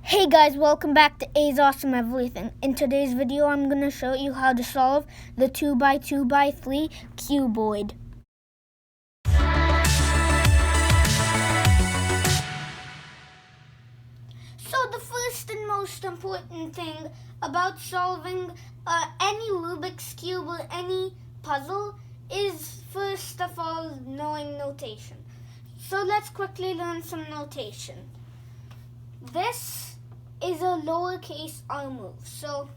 Hey guys, welcome back to A's Awesome Everything. In today's video, I'm going to show you how to solve the 2x2x3 cuboid. So the first and most important thing about solving any Rubik's Cube or any puzzle is first of all knowing notation. So let's quickly learn some notation. This is a lowercase r move. So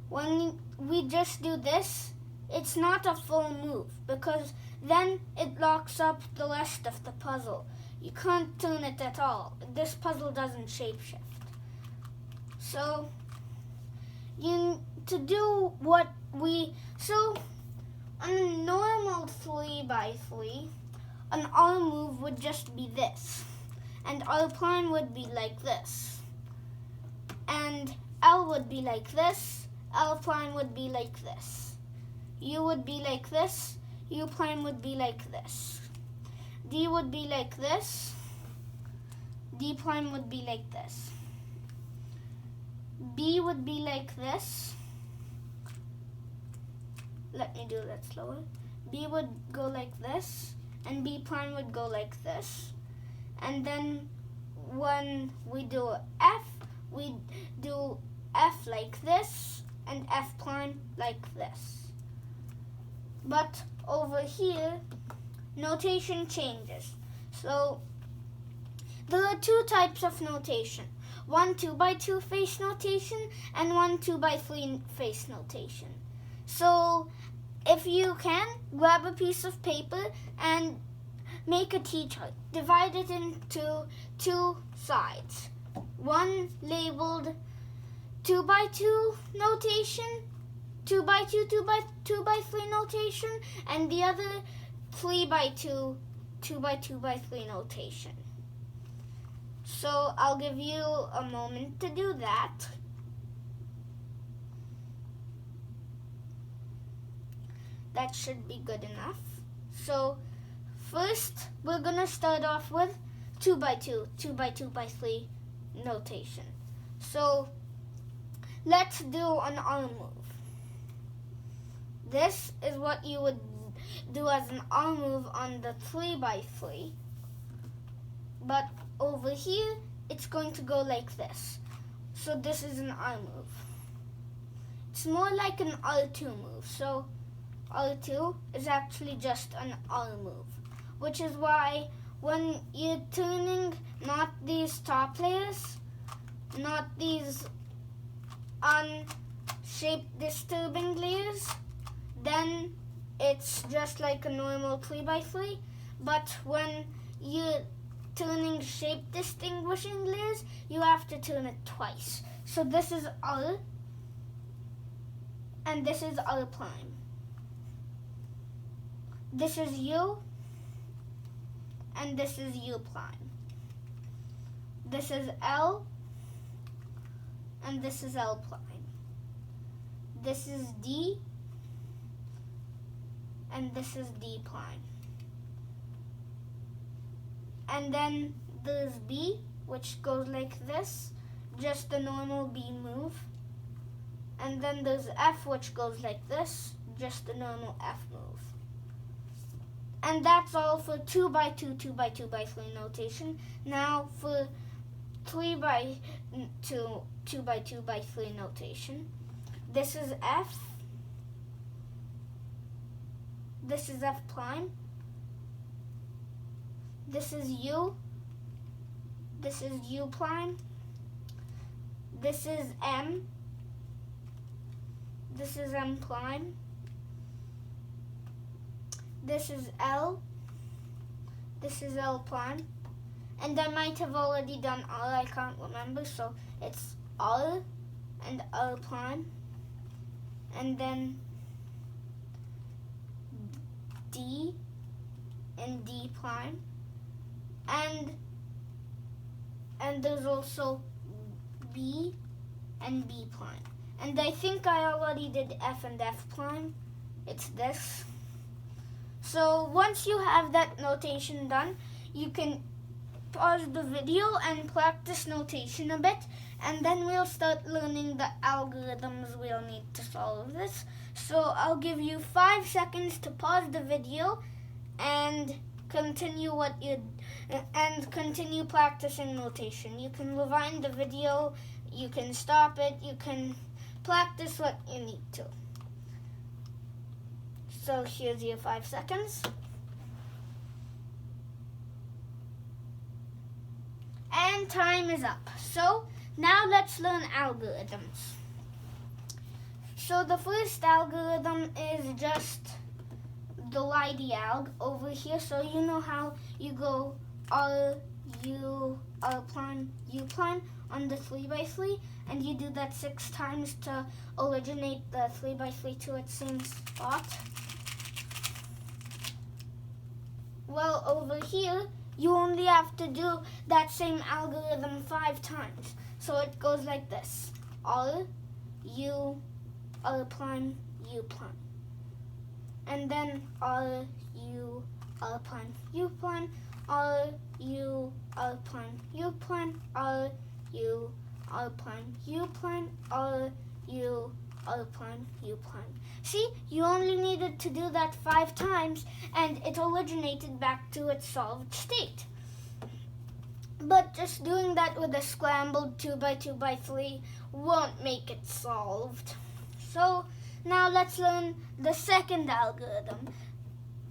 when we just do this, it's not a full move because then it locks up the rest of the puzzle. You can't turn it at all. This puzzle doesn't shapeshift. So to do what so on a normal 3x3, an r move would just be this, and r prime would be like this. And L would be like this, L prime would be like this. U would be like this, U prime would be like this. D would be like this, D prime would be like this. B would be like this. Let me do that slower. B would go like this, and B prime would go like this. And then when we do F, we do F like this and F prime like this. But over here, notation changes. So there are two types of notation. One 2x2 face notation and one 2x3 face notation. So if you can, grab a piece of paper and make a T-chart. Divide it into two sides. One labeled 2x2 notation, 2x2, 2x3 notation, and the other 3x2, 2x2x3 notation. So I'll give you a moment to do that. That should be good enough. So first, we're going to start off with 2x2, 2x2x3 notation. So let's do an R move. This is what you would do as an R move on the 3x3. But over here, it's going to go like this. So this is an R move. It's more like an R2 move. So R2 is actually just an R move, which is why when you're turning not these top layers, not these unshaped disturbing layers, then it's just like a normal 3x3. But when you're turning shape distinguishing layers, you have to turn it twice. So this is R, and this is R prime. This is U, and this is U prime. This is L, and this is L prime. This is D, and this is D prime. And then there's B, which goes like this, just a normal B move. And then there's F, which goes like this, just a normal F move. And that's all for 2x2, 2x2x3 notation. Now for 3x2, 2x2x3 notation. This is F. This is F prime. This is U. This is U prime. This is M. This is M prime. This is L. This is L prime. And I might have already done R, I can't remember, so it's R and R prime. And then D and D prime. And there's also B and B prime. And I think I already did F and F prime. It's this. So once you have that notation done, you can pause the video and practice notation a bit, and then we'll start learning the algorithms we'll need to solve this. So I'll give you 5 seconds to pause the video and continue continue practicing notation. You can rewind the video, you can stop it, you can practice what you need to. So here's your 5 seconds. And time is up. So now let's learn algorithms. So the first algorithm is just the YD-alg over here. So you know how you go R, U, R prime, U prime on the 3x3, and you do that 6 times to originate the 3x3 to its same spot. Well, over here, you only have to do that same algorithm 5 times. So it goes like this. R, U, R prime, U prime. And then R, U, R prime, U prime, R, U, R prime, U prime, R, U, R prime, U prime, R, U, R prime, U prime. See, you only needed to do that 5 times and it originated back to its solved state. But just doing that with a scrambled 2x2x3 won't make it solved. So now let's learn the second algorithm.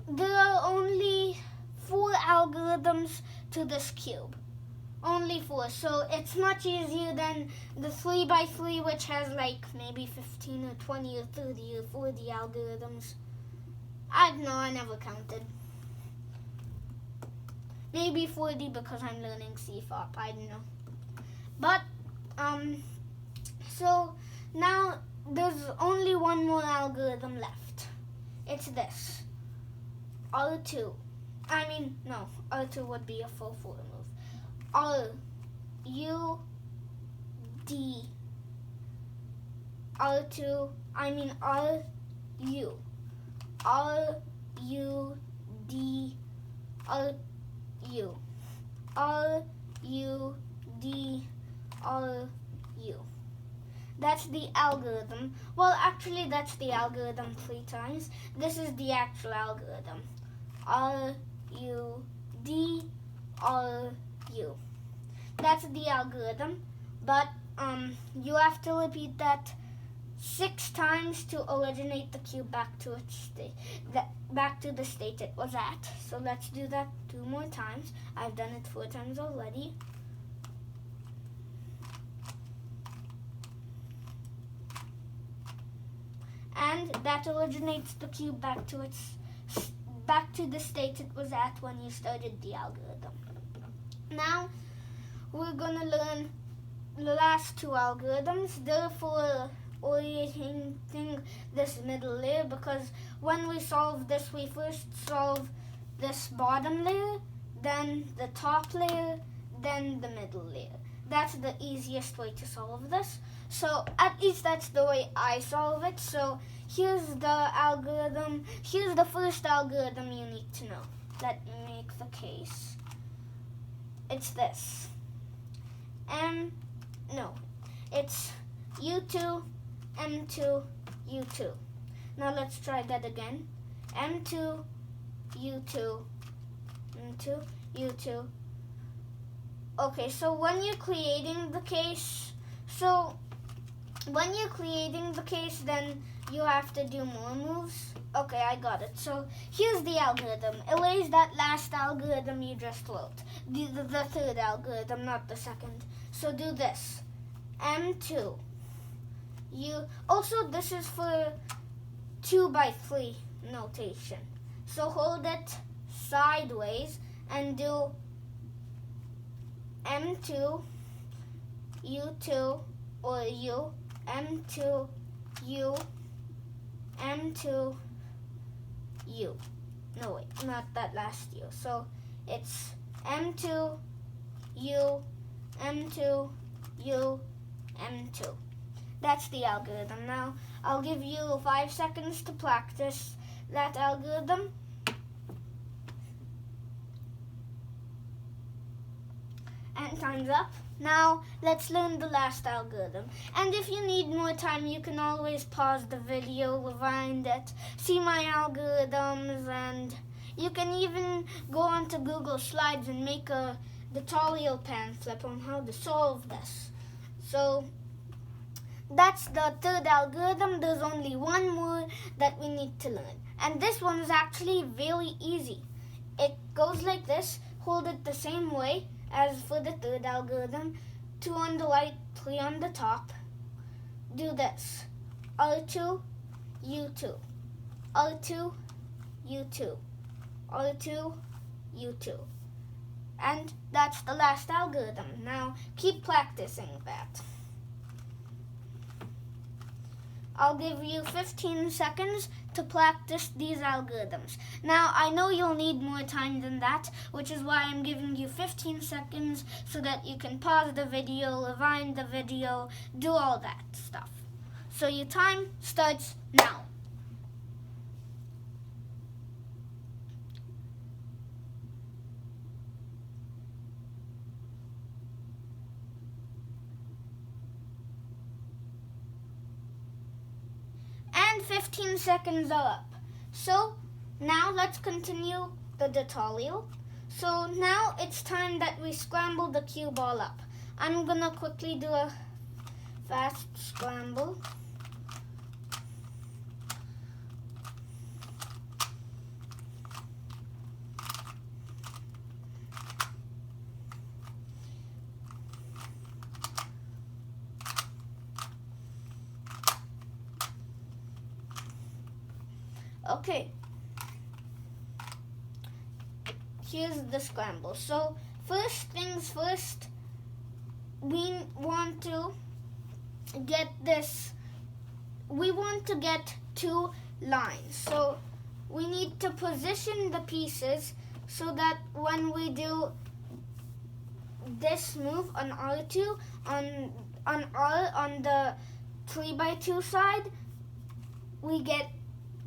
There are only 4 algorithms to this cube. Only 4, so it's much easier than the 3x3, which has like maybe 15 or 20 or 30 or 40 algorithms. I don't know, I never counted. Maybe 40 because I'm learning C-Fop, I don't know. But, so now there's only one more algorithm left. It's this. R2. R2 would be a full 4 move. R, U, D. R2, R, U. R, U, D, R, U. R, U, D, R, U. That's the algorithm. Well, actually, that's the algorithm 3 times. This is the actual algorithm. R, U, D, R, U. That's the algorithm, but you have to repeat that 6 times to originate the cube back to its state, back to the state it was at. So let's do that 2 more times. I've done it 4 times already. And that originates the cube back to the state it was at when you started the algorithm. Now we're gonna learn the last 2 algorithms. Therefore, orienting this middle layer, because when we solve this, we first solve this bottom layer, then the top layer, then the middle layer. That's the easiest way to solve this. So at least that's the way I solve it. So here's the algorithm. Here's the first algorithm you need to know. Let me make the case. It's this. It's U2, M2, U2. Now let's try that again. M2, U2, M2, U2. Okay, so when you're creating the case, then you have to do more moves. Okay, I got it. So here's the algorithm. Erase that last algorithm you just wrote. The third algorithm, not the second. So do this. M2. Also, this is for 2x3 notation. So hold it sideways and do M2, U2, or U, M2, U, M2, U. No, wait, not that last U. So it's M2, U, M2, U, M2. That's the algorithm. Now, I'll give you 5 seconds to practice that algorithm. time's up. Now let's learn the last algorithm. And if you need more time, you can always pause the video, rewind it, see my algorithms, and you can even go onto Google Slides and make a tutorial pamphlet on how to solve this. So that's the third algorithm. There's only one more that we need to learn. And this one is actually very easy. It goes like this. Hold it the same way as for the third algorithm. 2 on the right, 3 on the top. Do this. R2, U2. R2, U2. R2, U2. And that's the last algorithm. Now keep practicing that. I'll give you 15 seconds to practice these algorithms. Now, I know you'll need more time than that, which is why I'm giving you 15 seconds so that you can pause the video, rewind the video, do all that stuff. So your time starts now. And 15 seconds are up. So now let's continue the tutorial. So now it's time that we scramble the cue ball up. I'm gonna quickly do a fast scramble. Okay, here's the scramble. So first things first, we want to get this. We want to get 2 lines. So we need to position the pieces so that when we do this move on R2, on R on the 3x2 side, we get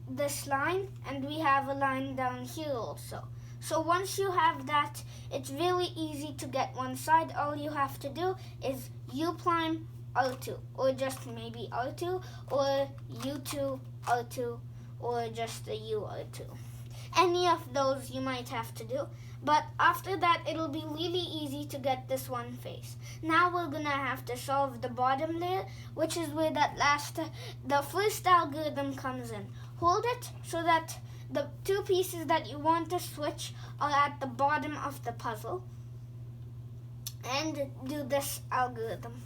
this line, and we have a line down here also. So once you have that, it's really easy to get one side. All you have to do is U prime R2, or just maybe R2, or U2 R2, or just a U R2. Any of those you might have to do, but after that it'll be really easy to get this one face. Now we're gonna have to solve the bottom layer, which is where the first algorithm comes in. Hold it so that the 2 pieces that you want to switch are at the bottom of the puzzle, and do this algorithm.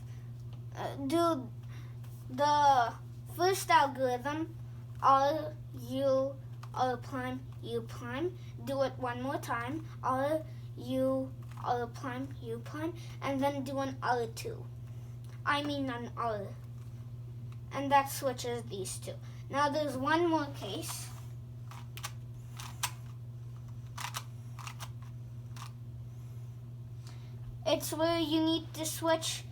Do the first algorithm, R, U, R prime, U prime. Do it one more time, R, U, R prime, U prime, and then do an R2. I mean an R. And that switches these 2. Now there's one more case. It's where you need to switch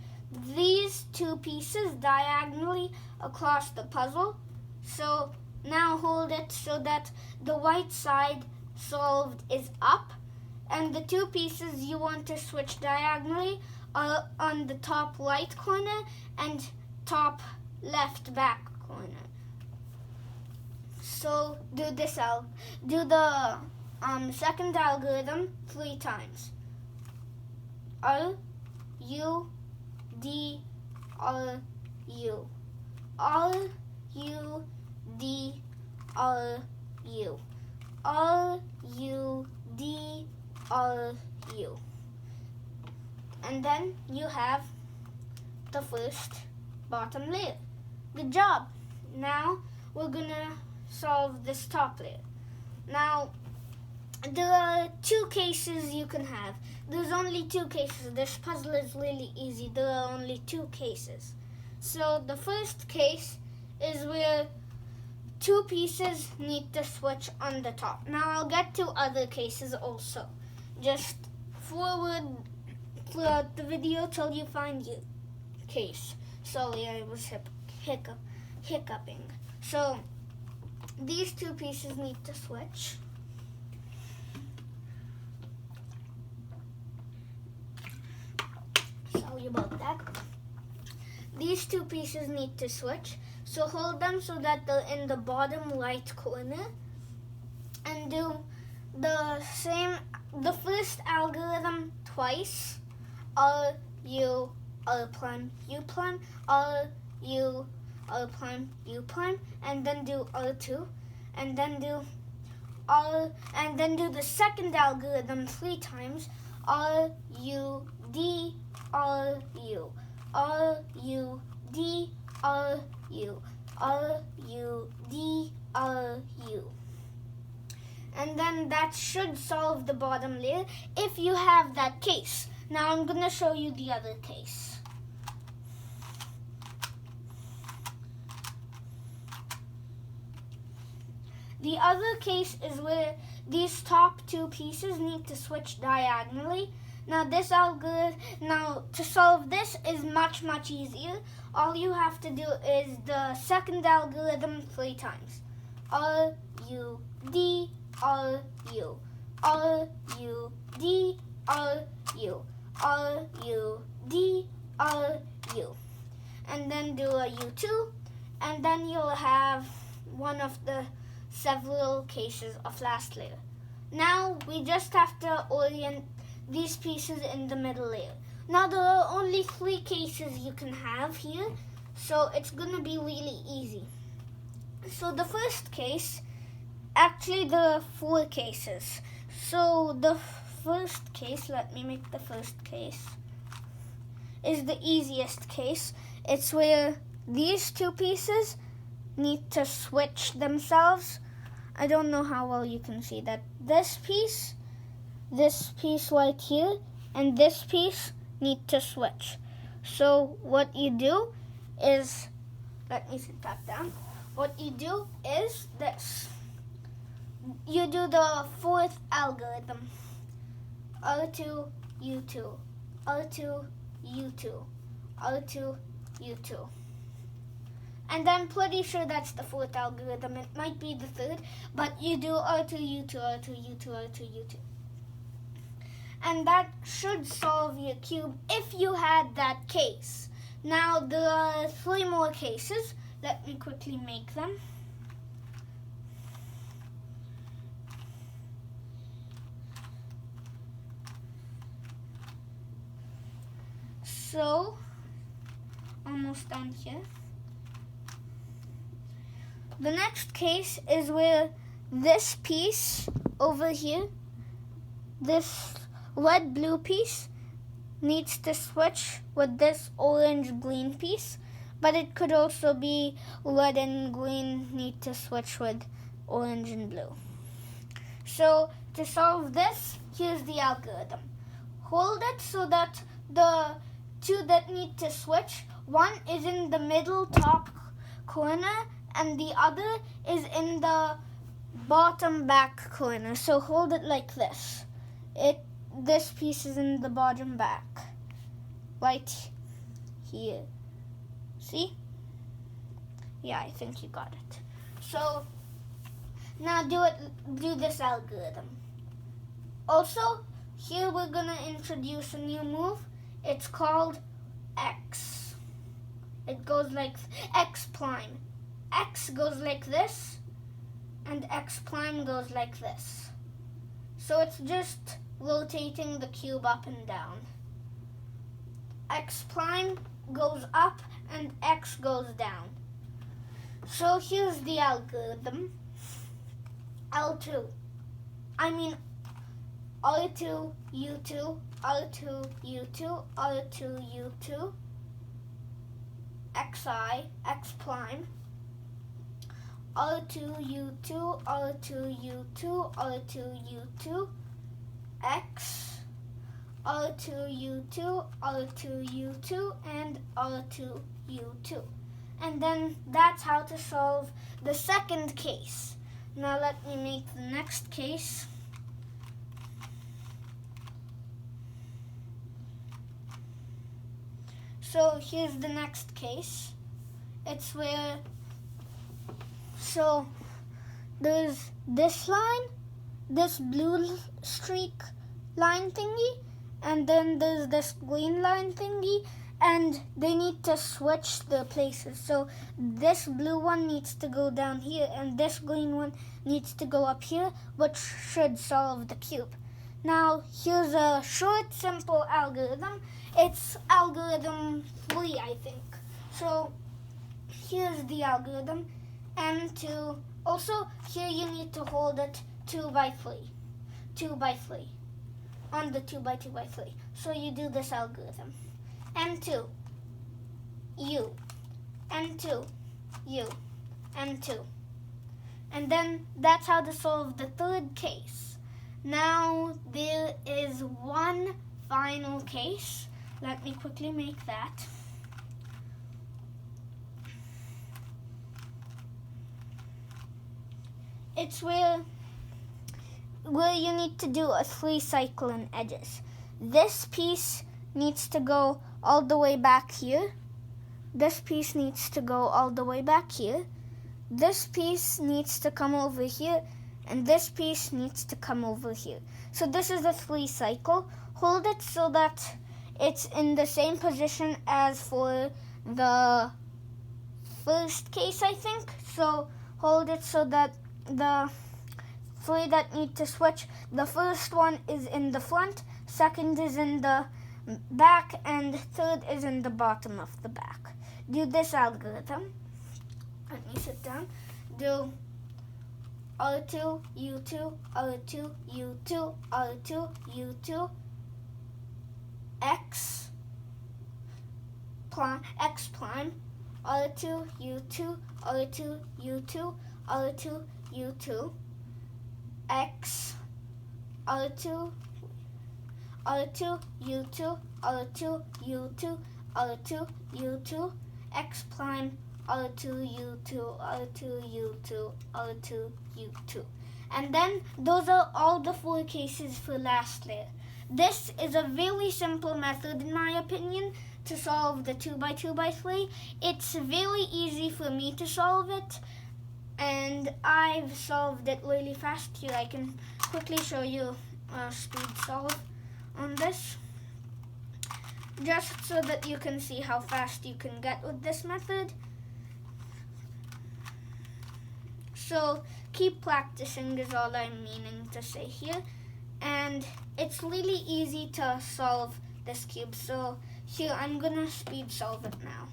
these 2 pieces diagonally across the puzzle. So now hold it so that the white side solved is up, and the 2 pieces you want to switch diagonally are on the top right corner and top left back corner. So do the second algorithm 3 times. R, U, D, R, U. R, U, D, R, U. R, U, D, R, U. And then you have the first bottom layer. Good job. Now we're gonna solve this top layer. Now there are 2 cases you can have. There's only 2 cases. This puzzle is really easy. There are only 2 cases. So the first case is where 2 pieces need to switch on the top. Now I'll get to other cases also. Just forward throughout the video till you find your case. Sorry, I was hiccuping. So these 2 pieces need to switch. sorry about that. These two pieces need to switch. So hold them so that they're in the bottom right corner. And do the first algorithm twice. R, U, R prime, U prime, R, U, R prime, U prime. And then do R2. And then do the second algorithm 3 times. R, U, D, R, U. R, U, D, R, U. R, U, D, R, U. And then that should solve the bottom layer if you have that case. Now I'm going to show you the other case. The other case is where these top 2 pieces need to switch diagonally. Now to solve this is much easier. All you have to do is the second algorithm 3 times. R, U, D, R, U. R, U, D, R, U. R, U, D, R, U. And then do a U2, and then you'll have one of the several cases of last layer. Now we just have to orient these pieces in the middle layer. Now there are only 3 cases you can have here, so it's going to be really easy. So the first case, actually there are 4 cases. So the first case, let me make the first case, is the easiest case. It's where these 2 pieces need to switch themselves. I don't know how well you can see that. This piece right here, and this piece need to switch. So what you do is, let me sit that down. What you do is this. You do the 4th algorithm. R2, U2, R2, U2, R2, U2. And I'm pretty sure that's the 4th algorithm. It might be the 3rd, but you do R2, U2, R2, U2, R2, U2. And that should solve your cube if you had that case. Now there are 3 more cases. Let me quickly make them. So, almost down here. The next case is where this piece over here, this red-blue piece, needs to switch with this orange-green piece, but it could also be red and green need to switch with orange and blue. So to solve this, here's the algorithm. Hold it so that the 2 that need to switch, one is in the middle top corner and the other is in the bottom back corner. So hold it like this. This piece is in the bottom back, right here. See? Yeah, I think you got it. So now do this algorithm. Also, here we're gonna introduce a new move. It's called X. It goes like X prime. X goes like this, and X prime goes like this. So it's just rotating the cube up and down. X prime goes up and X goes down. So here's the algorithm. R2, U2, R2, U2, R2, U2, XI, X prime, R2, U2, R2, U2, R2, U2, X, R2, U2, R2, U2, and R2, U2. And then that's how to solve the second case. Now let me make the next case. So here's the next case. It's where, so there's this line, this blue streak line thingy, and then there's this green line thingy, and they need to switch the places. So this blue one needs to go down here, and this green one needs to go up here, which should solve the cube. Now, here's a short, simple algorithm. It's algorithm 3, I think. So, here's the algorithm. M2. Also, here you need to hold it 2 by 3. 2 by 3. On the 2 by 2 by 3. So, you do this algorithm. M2. U. M2. U. M2. And then, that's how to solve the third case. Now, there is one final case. Let me quickly make that. It's where you need to do a 3 cycle in edges. This piece needs to go all the way back here. This piece needs to go all the way back here. This piece needs to come over here. And this piece needs to come over here. So this is a 3 cycle. Hold it so that it's in the same position as for the first case, I think. So hold it so that the 3 that need to switch, the first one is in the front, second is in the back, and third is in the bottom of the back. Do this algorithm. Let me sit down. Do R2, U2, R2, U2, R2, U2, X prime, R2, U2, R2, U2, R2, U2, X, R2, R2, U2, R2, U2, R2, U2, X prime, R2, U2, R2, U2, R2, U2. And then those are all the 4 cases for last layer. This is a very simple method, in my opinion, to solve the 2 by 2 by 3. It's very easy for me to solve it, and I've solved it really fast. Here, I can quickly show you a speed solve on this, just so that you can see how fast you can get with this method. So keep practicing is all I'm meaning to say here. And it's really easy to solve this cube. So here, I'm gonna speed solve it now.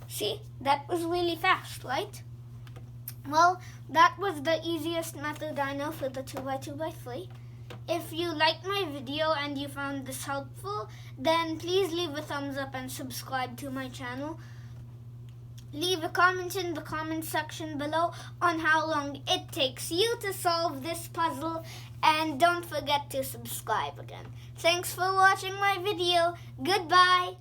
See, that was really fast, right? Well, that was the easiest method I know for the 2 by 2 by 3. If you liked my video and you found this helpful, then please leave a thumbs up and subscribe to my channel. Leave a comment in the comment section below on how long it takes you to solve this puzzle, and don't forget to subscribe again. Thanks for watching my video. Goodbye.